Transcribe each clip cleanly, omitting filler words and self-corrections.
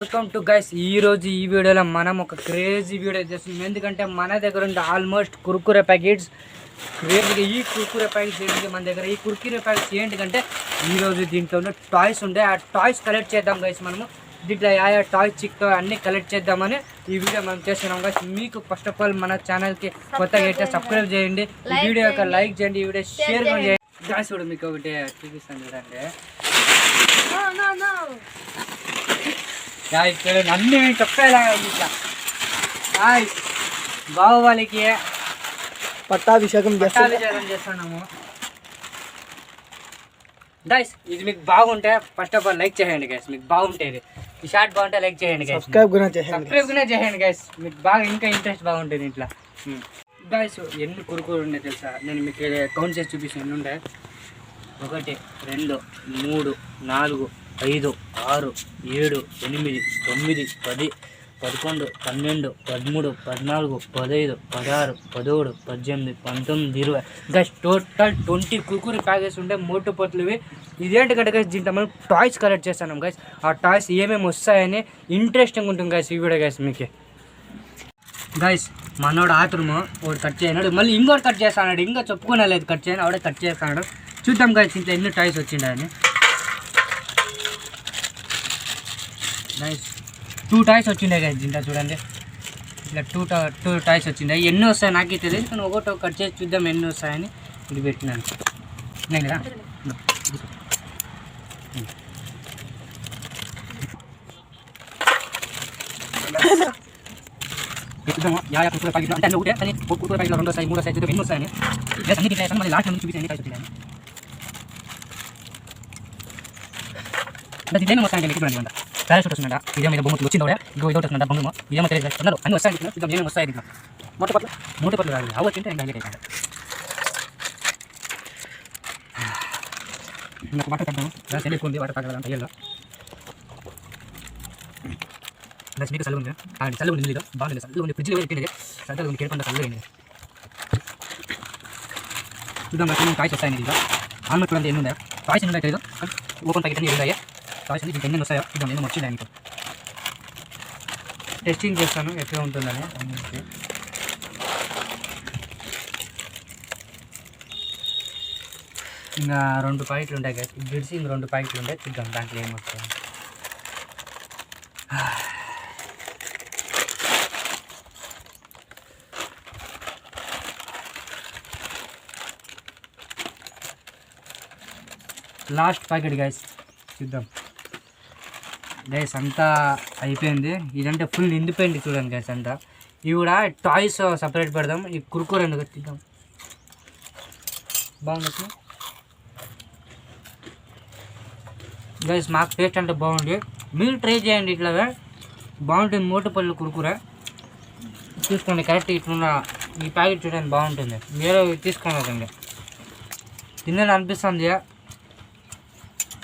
Welcome to guys. ఈరోజు ఈ వీడియోలో మనం ఒక క్రేజీ వీడియో చేస్తున్నాం. ఎందుకంటే మన దగ్గర ఉండే ఆల్మోస్ట్ కుర్కురే ప్యాకెట్స్ క్రేజీగా ఈ కుర్కురే ప్యాకెట్స్ ఏంటి మన దగ్గర ఈ కుర్కురే ప్యాకెట్స్ ఏంటికంటే ఈరోజు దీంట్లో ఉన్న టాయ్స్ ఉండే ఆ టాయ్స్ కలెక్ట్ చేద్దాం గైస్. మనము దీంట్లో ఆయా టాయ్స్ చిక్తో అన్నీ కలెక్ట్ చేద్దామని ఈ వీడియో మనం చేస్తున్నాం గైస్. మీకు ఫస్ట్ ఆఫ్ ఆల్ మన ఛానల్కి కొత్తగా అయితే సబ్స్క్రైబ్ చేయండి, ఈ వీడియో యొక్క లైక్ చేయండి, ఈ వీడియో షేర్ చేయండి గైస్. కూడా మీకు ఒకటి చూపిస్తాను చూడండి. ఇక్కడ అన్నీ చెప్పేలాగా ఇట్లా బాహుబలికి పట్టాభిషేకం చేస్తున్నాము గైస్. ఇది మీకు బాగుంటే ఫస్ట్ ఆఫ్ ఆల్ లైక్ చేయండి గైస్. మీకు బాగుంటేది ఈ షార్ట్ బాగుంటే లైక్ చేయండి గైస్, సబ్స్క్రైబ్ కూడా చేయండి గైస్. మీకు బాగా ఇంకా ఇంట్రెస్ట్ బాగుంటుంది ఇట్లా గైస్. ఎన్ని కురుకురు ఉండే తెలుసా? నేను మీకు కౌంట్ చేసి చూపిస్తాను ఎన్ని ఉండే. 1 2 3 4 5 6 7 8 9 10 11 12 13 14 15 16 17 18 19 20 గైస్ టోటల్ 20 కుర్కురే ప్యాకెట్స్ ఉంటే మోటు పొట్లువి. ఇదేంటికంటే గైస్ దీంట్లో మనం టాయ్స్ కలెక్ట్ చేస్తున్నాం గైస్. ఆ టాయ్స్ ఏమేమి వస్తాయని ఇంట్రెస్టింగ్ ఉంటుంది గైస్ ఈ వీడియో గైస్. మీకు గైస్ మనోడు ఆతురము ఒకటి కట్ చేయనాడు, మళ్ళీ ఇంకోటి కట్ చేస్తాడు. ఇంకా చెప్పుకునే లేదు కట్ చేయను, ఆవిడే కట్ చేస్తాడు. చూద్దాం గైస్ ఇంట్లో ఎన్ని టాయ్స్ వచ్చిండాయని. గైస్ 2 టాయ్స్ వచ్చిండే గైస్ దీంట్లో చూడండి. ఇట్లా టూ టాయ్స్ వచ్చిండే. ఎన్ని వస్తాయి నాకే తెలియదు, కానీ ఒకటి కట్ చేసి చూద్దాం ఎన్ని వస్తాయని ఇది పెట్టినాను నేను కదా. చూద్దాము యా కుర్కురే ప్యాకెట్ అంటే అన్నీ ఒకటే, కానీ కుర్కురే ప్యాకెట్లో 2 వస్తాయి 3 వస్తాయి చూద్దాం ఎన్ని వస్తాయని. అన్ని తింటాయి మళ్ళీ లాస్ట్ నుంచి చూపించి ఎన్ని టాయ్స్ వచ్చిందని. ఇదేమో వస్తాయండి మీకు చూడండి. పారాషూట్ వస్తుందంట, ఇదే మీద బొమ్మలు వచ్చిందో ఇంకో ఇదొకటి వస్తుందంట బొమ్మ. ఇదేమో తెలియదు అన్నారు అన్నీ వస్తాయి. చూద్దాం ఏమేమి వస్తాయి దీంట్లో. మూట పట్లు రాదు అవి వచ్చింటే ఇంకా హైలైట్ అవుతుంది. నాకు వాటర్ కట్టాము తెలియకుంది, వాటర్ తాగలంట అయ్యేలా మీకు చల్లు ఉంది. చల్లు ఉంది నీళ్ళు బాగుంది, చల్లు ఉంది ఫ్రిడ్జ్లో పెట్టింది, చల్లగా ఉంది కేపంట చల్లు అయింది. చూద్దాం నాకు టాయ్స్ వస్తాయి దీంట్లో. ఆల్మోస్ట్ చూడండి ఎన్ని ఉన్నాయో టాయ్స్ ఎన్ని ఉన్నాయో తెలియదు, ఓపెన్ ప్యాకెట్ అన్ని ఉన్నాయా టాయ్స్ అన్ని దీంట్లో ఎన్ని వస్తాయో చూద్దాం. నేను వచ్చింది మీకు టెస్టింగ్ చేస్తాను ఎట్లా ఉంటుందని. ఇంకా 2 ప్యాకెట్లు ఉంటాయి కదా బిడ్స్, ఇంక 2 ప్యాకెట్లు ఉంటాయి. చూద్దాం దాంట్లో ఏమొస్తాయి. లాస్ట్ ప్యాకెట్ గైస్ చూద్దాం. గైస్ అంతా అయిపోయింది, ఇదంటే ఫుల్ నిండిపోయింది చూడండి గైస్ అంతా. ఇవి కూడా టాయ్స్ సపరేట్ పెడదాం. ఈ కుర్కురే ఎందుకు తిద్దాం బాగుంది గైస్. మాకు టేస్ట్ అంటే బాగుంది, మీరు ట్రై చేయండి. ఇట్లా బాగుంటుంది మూటపల్లి కుర్కురే తీసుకోండి. కరెక్ట్ ఇట్లున్న ఈ ప్యాకెట్ చూడండి బాగుంటుంది, మీరు తీసుకోండి. తిన్నది అనిపిస్తుంది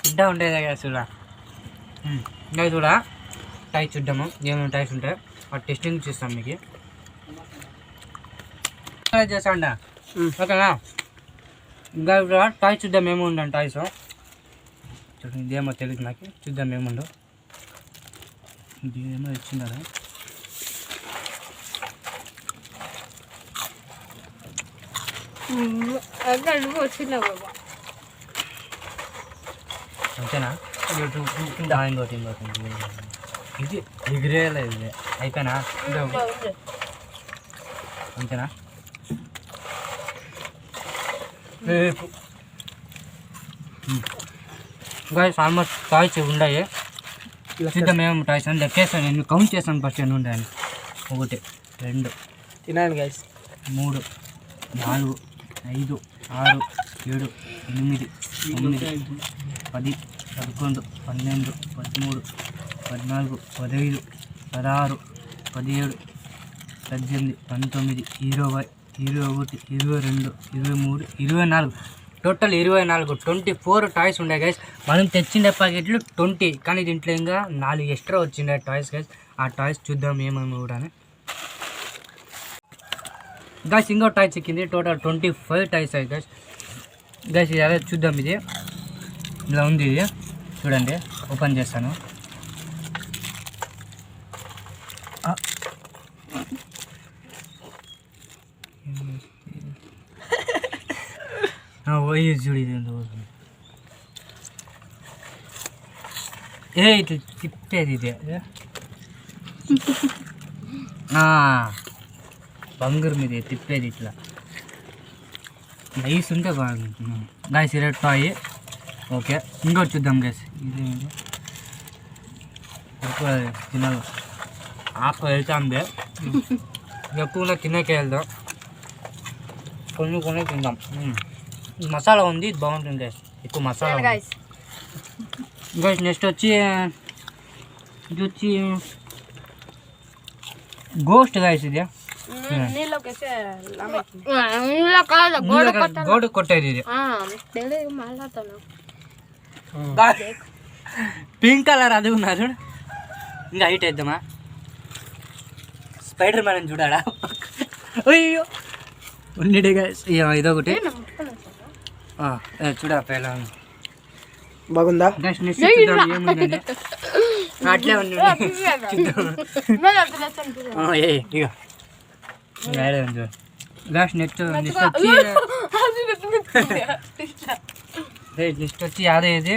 తింటా ఉండేదే గ్యాస్ కూడా. ఇంకా కూడా టైస్ చూద్దాము ఏమేమి టైస్ ఉంటాయి, ఆ టెస్టింగ్ చూస్తాం మీకు చేస్తాండ ఓకేనా. ఇంకా కూడా టాయ్స్ చూద్దాం ఏమో ఉండండి టాయ్స్ చూడండి. ఇదేమో తెలియదు నాకు, చూద్దాం ఏముండవు. ఇదేమో ఇచ్చిందా అంతేనా. ఇంకోటి ఇది ఎగిరేలా ఇది అయిపోయినా అంతేనా. గాయస్ ఆల్మోస్ట్ టాయ్స్ ఉన్నాయి. చూద్దాం ఏమేమి టాయ్స్ అని లెక్కేస్తాను. నేను కౌంట్ చేస్తాను ఫస్ట్ ఎన్ని ఉంటాయని. 1 2 తినాలి గైస్ 3 4 5 6 7 8 9 10 11 12 13 14 15 16 17 18 19 20 21 22 23 24 టోటల్ 24 24 టాయ్స్ ఉన్నాయి గైస్. మనం తెచ్చిన ప్యాకెట్లు 20, కానీ దీంట్లో ఇంకా 4 ఎక్స్ట్రా వచ్చిండే టాయ్స్ గైస్. ఆ టాయ్స్ చూద్దాం ఏమేమి కూడా గైస్. ఇంకో టాయ్ చిక్కింది, టోటల్ 25 టాయ్స్ అయ్యి గైస్. గైస్ ఇది అదే చూద్దాం. ఇది ఇలా ఉంది, ఇది చూడండి ఓపెన్ చేస్తాను. పోయి చూడు ఇది ఏ ఇట్లా తిప్పేది ఇదే బంగారు మీద తిప్పేది ఇట్లా నైస్ ఉంటే బాగుంటుంది గాయస్ ఇరే టాయ్ ఓకే ఇంకోటి చూద్దాం గాయస్ ఇది ఎక్కువ తినాలి ఆకు వెళ్తాంది ఎక్కువ తినకే వెళ్దాం కొన్ని తిందాం మసాలా ఉంది ఇది బాగుంటుంది గాయస్ ఎక్కువ మసాలా గాయస్ నెక్స్ట్ వచ్చి ఇది వచ్చి గోస్ట్ గాయస్ ఇది గోడు కొట్టేది ఇది పింక్ కలర్ అది ఉన్నా చూడు ఇంకా హైట్ వేద్దామా స్పైడర్ మ్యాన్ చూడాడా అయ్యో ఉండి ఇదొకటి చూడ పేలా బాగుందా ఏముందండి అట్లే ఉంది ఇక నెక్స్ట్ వచ్చి అదే ఇది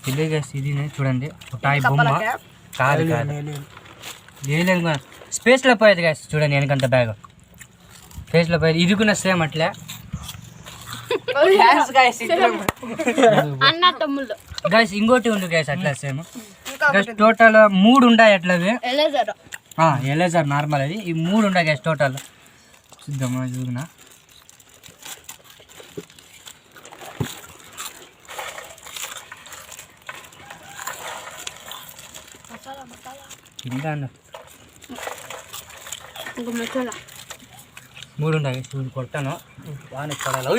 తెలియగేసి ఇది చూడండి టాయ్ బొమ్మ కాదు లేదు స్పేస్లో పోయేది గాయస్ చూడండి వెనకంత బ్యాగ్ స్పేస్లో పోయేది ఇది కూడా సేమ్ అట్లే గాయస్ ఇంకోటి ఉంది గాయస్ అట్లా సేమ్ గాయస్ టోటల్ 3 ఉన్నాయి అట్లవి ఎలేజర్ నార్మల్ అది ఈ 3 ఉన్నాయి గాయస్ టోటల్ చూద్దామా చూడనా తింటాను 3 ఉన్నాయి చూడు కొట్టాను బాగానే పడాలి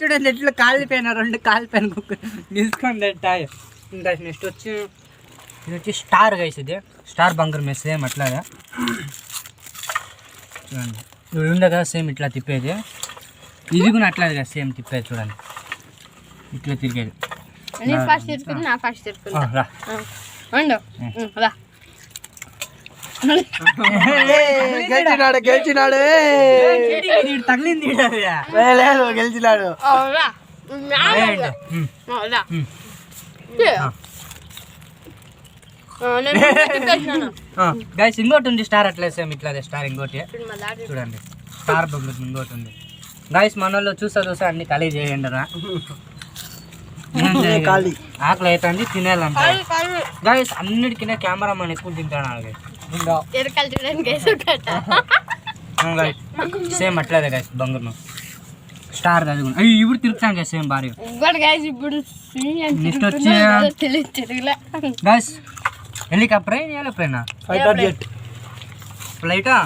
చూడండి ఎట్లా కాలిపోయినా 2 కాలిపోయిన నిలుచుకోండి టాయ్ ఇంకా నెక్స్ట్ వచ్చి ఇది వచ్చి స్టార్ గైస్ ఇది స్టార్ బంగారు మీద సేమ్ అట్లాగా చూడండి ఇది ఉందా కదా సేమ్ ఇట్లా తిప్పేది ఇది కూడా అట్లాగే కదా సేమ్ తిప్పేది చూడండి ఇట్లా తిరిగేది గెలిచినాడు తగిలింది లేదు గెలిచినాడు గైస్ ఇంకోటి ఉంది స్టార్ అట్లే సేమ్ ఇట్లా స్టార్ ఇంకోటి చూడండి స్టార్ బొగ్గు ఇంకోటి ఉంది గైస్ మన వాళ్ళు చూసా అన్ని ఖాళీ చేయండి రా ఆకలి అవుతుంది తినేయాలంట గైస్ అన్నిటికీ కెమెరా మన ఎక్కువ తింటాను సేమ్ అట్లేదే గైస్ బంగారు స్టార్ అది కూడా ఇప్పుడు తిరుగుతాను గైస్ సేమ్ భారీ నెక్స్ట్ వచ్చి గైస్ హెలికాప్టర్ ఏరోప్లేనా ఫైటర్ జెట్ ఫ్లైటా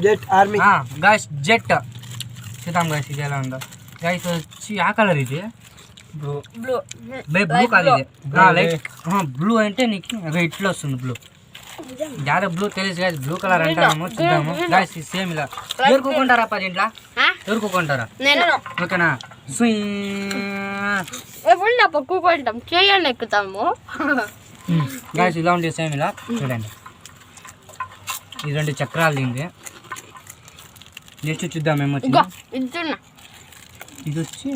జెట్ ఆర్మీ గైస్ జెట్ చూద్దాం గైస్ ఇది ఎలా ఉందో గైస్ వచ్చి ఆ కలర్ ఇది బ్లూ కాదు ఇది లైట్ బ్లూ అంటే నీకు ఇట్లా వస్తుంది బ్లూ యాద బ్లూ తెలుసు గైస్ బ్లూ కలర్ అంటాము చూద్దాము గైస్ సేమ్ ఇలా ఎవరుకుంటారా దీంట్లో ఎవరుకుంటారా ఓకేనా పక్కుకుంటాం చేయండి ఎక్కుతాము గైస్ ఇలా ఉంటుంది సేమ్ ఇలా చూడండి ఈ 2 చక్రాలు దీంది నెక్స్ట్ చూద్దాం ఏమొచ్చింది ఇది వచ్చి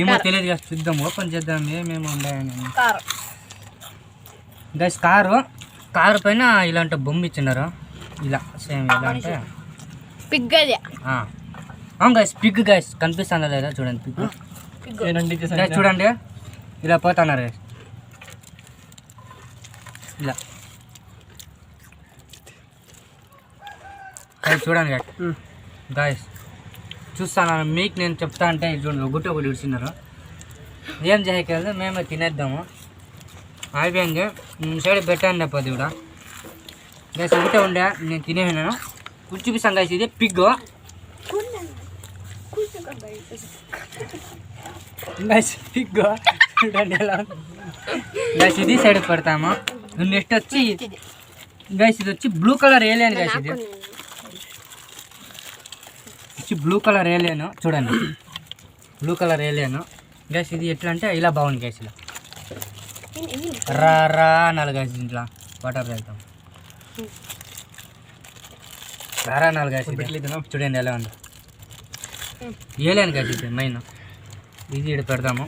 ఏమో తెలియదు కదా చూద్దాం ఓపెన్ చేద్దాం ఏమేమో ఉన్నాయని గైస్ కారు పైన ఇలాంటి బొమ్మ ఇచ్చినారు ఇలా సేమ్ ఇలా అంటే పిగ్ అది అవును గైస్ పిగ్ గైస్ కనిపిస్తుందా లేదా చూడండి పిగ్ గైస్ చూడండి ఇలా పోతున్నారు గైస్ ఇలా గైస్ చూడండి గైస్ చూస్తాను మీకు నేను చెప్తా అంటే చూడండి ఒకటి ఇడిచినారు ఏం చేయగలదు మేమే తినేద్దాము అయిపోయింది సైడ్ పెట్టండి పోతే కూడా గైస్ ఒకటే ఉండే నేను తినేసినాను చూపిస్తాను గైస్ ఇది పిగ్ గైస్ పిగ్ చూడండి ఎలా గైస్ ఇది సైడ్ పెడతాము నెక్స్ట్ వచ్చి గైస్ ఇది వచ్చి బ్లూ కలర్ ఏలియన్ గైస్ ఇది వచ్చి బ్లూ కలర్ ఏలియన్ చూడండి బ్లూ కలర్ వేయలేను గైస్. ఇది ఎట్లా అంటే ఇలా బాగుంది గైస్. ఇలా రా రా అనాలి గైస్. దీంట్లో వాటర్ తాగుతాం. రా అనాలి గైస్. చూడండి ఎలా ఉంది. వేయలేను గైస్. ఇది మెయిన్ ఇది ఇక్కడ పెడతాము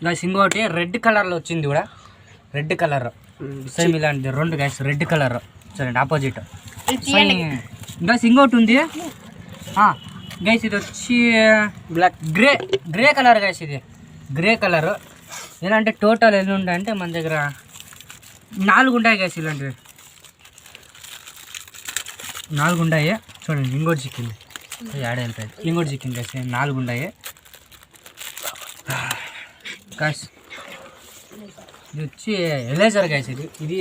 గైస్. ఇంకోటి రెడ్ కలర్లో వచ్చింది కూడా. రెడ్ కలర్ సేమ్ ఇలాంటిది 2 గైస్. రెడ్ కలర్ చూడండి ఆపోజిట్ గైస్. ఇంకోటి ఉంది గైస్. ఇది వచ్చి బ్లాక్ గ్రే కలర్ గైస్. ఇది గ్రే కలర్. ఎలా అంటే టోటల్ ఎన్ని ఉంటాయంటే మన దగ్గర 4 ఉంటాయి గైస్. ఇలాంటివి 4 ఉంటాయి. చూడండి ఇంకోటి చిక్కింది. యాడ్ అయిపోయింది. ఇంకోటి చిక్కింది గైస్. 4 ఉంటాయి గైస్. ఇది వచ్చి ఎరేజర్ గైస్. ఇది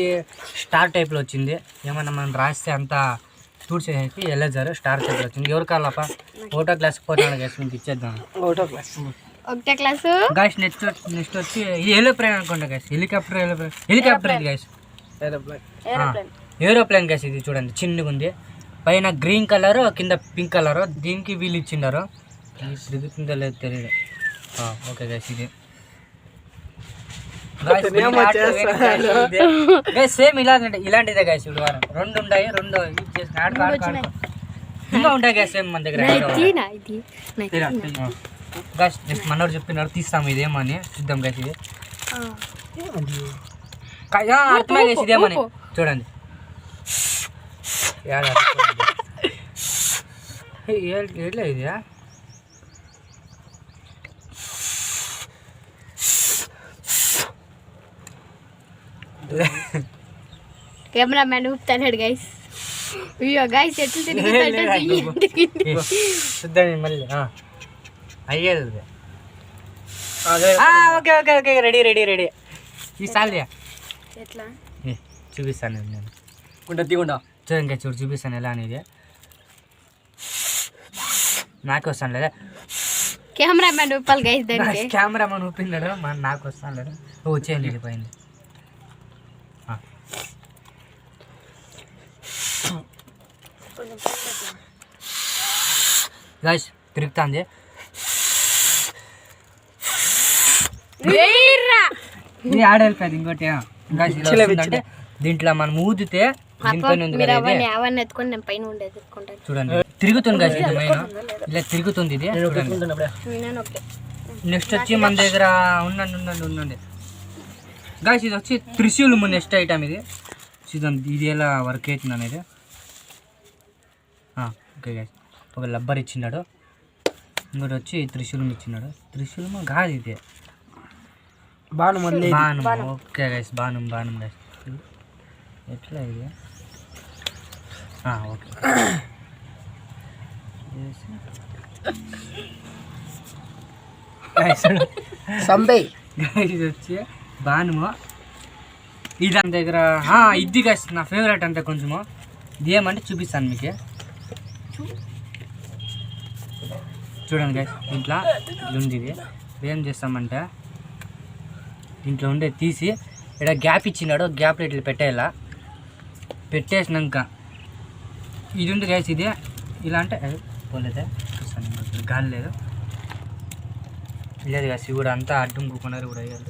స్టార్ టైప్లో వచ్చింది. ఏమన్నా మనం రాస్తే అంతా తూడ్చేసి ఎరేజర్ స్టార్ టైప్లో వచ్చింది. ఎవరు కావాలప్ప? ఒకటో క్లాస్కి పోతాను గైస్. మీకు ఇచ్చేద్దాం. ఒకటో క్లాస్ గైస్. నెక్స్ట్ వచ్చి ఇది ఏరోప్లేన్ అనుకుంటా గైస్. హెలికాప్టర్ ఇది గైస్. Aeroplane guys. ఇది చూడండి చిన్నగా ఉంది. పైన గ్రీన్ కలర్ కింద పింక్ కలర్. దీనికి వీళ్ళు ఇచ్చిండారు. తిరుగుతుందో లేదు తెలియదు. Okay guys. ఇది సేమ్ ఇలాంటిదే గైస్. ఇప్పుడు 2 ఉంటాయి. 2 యూజ్ చేసిన ఇంకా ఉంటాయి గైస్. సేమ్ మన దగ్గర గైస్. నెక్స్ట్ మనోడు చెప్పినాడు తీస్తాము ఇదేమని చూద్దాం గైస్. ఇది అర్థమై గైస్. ఇదేమని చూడండి. ఎట్లా ఇది కెమెరా మ్యాన్ ఊపుతాడు గైస్. అయ్యో గైస్ ఎట్లు చూద్దాం మళ్ళీ అయ్యేది. ఓకే ఓకే ఓకే రెడీ ఈసారి ఎట్లా చూపిస్తాను నేను. తీకుండా చూడండి చూడు చూపిస్తాను ఎలా అనేది. నాకు వస్తాను లేదా కెమెరా మ్యాన్ ఊపాలి గైస్. దానికి కెమెరా మ్యాన్ ఊపిన్నాడు. నాకు వస్తాను లేదా వచ్చేయండి. వెళ్ళిపోయింది గైస్. తిరుగుతుంది. ఇది ఆడెళ్ళిపోయింది. ఇంకోటి అంటే దీంట్లో మనం ఊదితే చూడండి తిరుగుతుంది గైస్. ఇది మెయిన్ ఇలా తిరుగుతుంది. ఇది నెక్స్ట్ వచ్చి మన దగ్గర ఉండండి గైస్. ఇది వచ్చి త్రిశూలం నెక్స్ట్ ఐటమ్. ఇది చూద్దాం ఇది ఎలా వర్క్ అవుతుంది అనేది. Okay guys. ఒక లబ్బర్ ఇచ్చినాడు. ఇంకోటి వచ్చి త్రిశూలం ఇచ్చినాడు. త్రిశూలం కాదు ఇది బాణం. Okay guys. బాణం గైస్. ఎట్లా ఇది ఓకే ఇది వచ్చి బాణము. ఇది దాని దగ్గర ఇది గైస్ నా ఫేవరెట్ అంటే కొంచెము. ఇది ఏమంటే చూపిస్తాను మీకు. చూడండి గైస్. దీంట్లో ఉంది. ఇది ఏం చేస్తామంటే దీంట్లో ఉండే తీసి ఇక్కడ గ్యాప్ ఇచ్చినాడు. గ్యాప్లో ఇట్లా పెట్టేయాల. పెట్టేసినాక ఇది ఉంది గైస్. ఇది ఇలా అంటే పోలేదే చూస్తాను. గాలి లేదు గైస్. ఇవి కూడా అంతా అడ్డం కూకున్నారు కూడా అయ్యారు.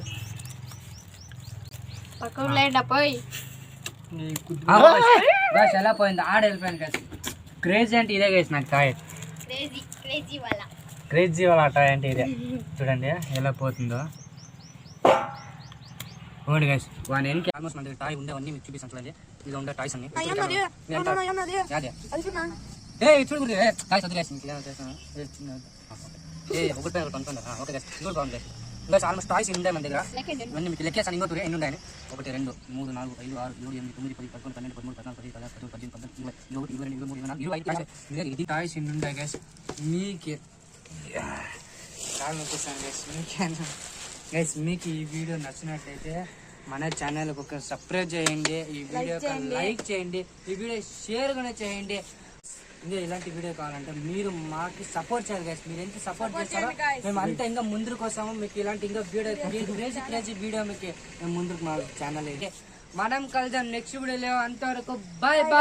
ఎలా పోయింది ఆడ వెళ్ళిపోయాను గైస్. క్రేజీ అంటే ఇదే గైస్. నాకు టాయ్ క్రేజీ వాళ్ళ టాయ్ అంటే ఇదే. చూడండి ఎలా పోతుందో. Okay guys. వాని ఎన్కి ఆల్మోస్ట్ మన దగ్గర టాయ్ ఉండేవన్నీ మీకు చూపిస్తాను. చూడండి ఇలా ఉండే టాయ్స్ అన్ని. చూడు టాయ్స్ వద్దు గైస్. ఒకటి అనుకుంటా. Okay guys. ఇంకోటి బాగుంది గైస్. గైస్ ఆల్మోస్ట్ టాయ్స్ ఉండే మన దగ్గర. ఇవన్నీ మీకు లెక్కేసాను. ఇంకోటి ఎన్ని ఉన్నాయని 1 2 3 4 5 6 7 8 9 10 11 12 13 14 15 16 17 18 19 20 21 22 23 24 25 ఇది టాయ్స్ ఎన్ని ఉంటాయి గైస్. మీకే గైస్ మీకు ఈ వీడియో నచ్చినట్లయితే మన ఛానల్కి ఒక సబ్స్క్రైబ్ చేయండి. ఈ వీడియోకి లైక్ చేయండి. ఈ వీడియో షేర్ కూడా చేయండి. ఇంకా ఇలాంటి వీడియో కావాలంటే మీరు మాకు సపోర్ట్ చేయాలి గైస్. మీరు ఎంత సపోర్ట్ చేస్తారో మేము అంతా ఇంకా ముందుకు వస్తాము. మీకు ఇలాంటి ఇంకా వీడియో క్రేజీ వీడియో మీకు మేము ముందుకు మా ఛానల్ అయితే మనం కలుద్దాం నెక్స్ట్ వీడియోలో. అంతవరకు బాయ్ బాయ్.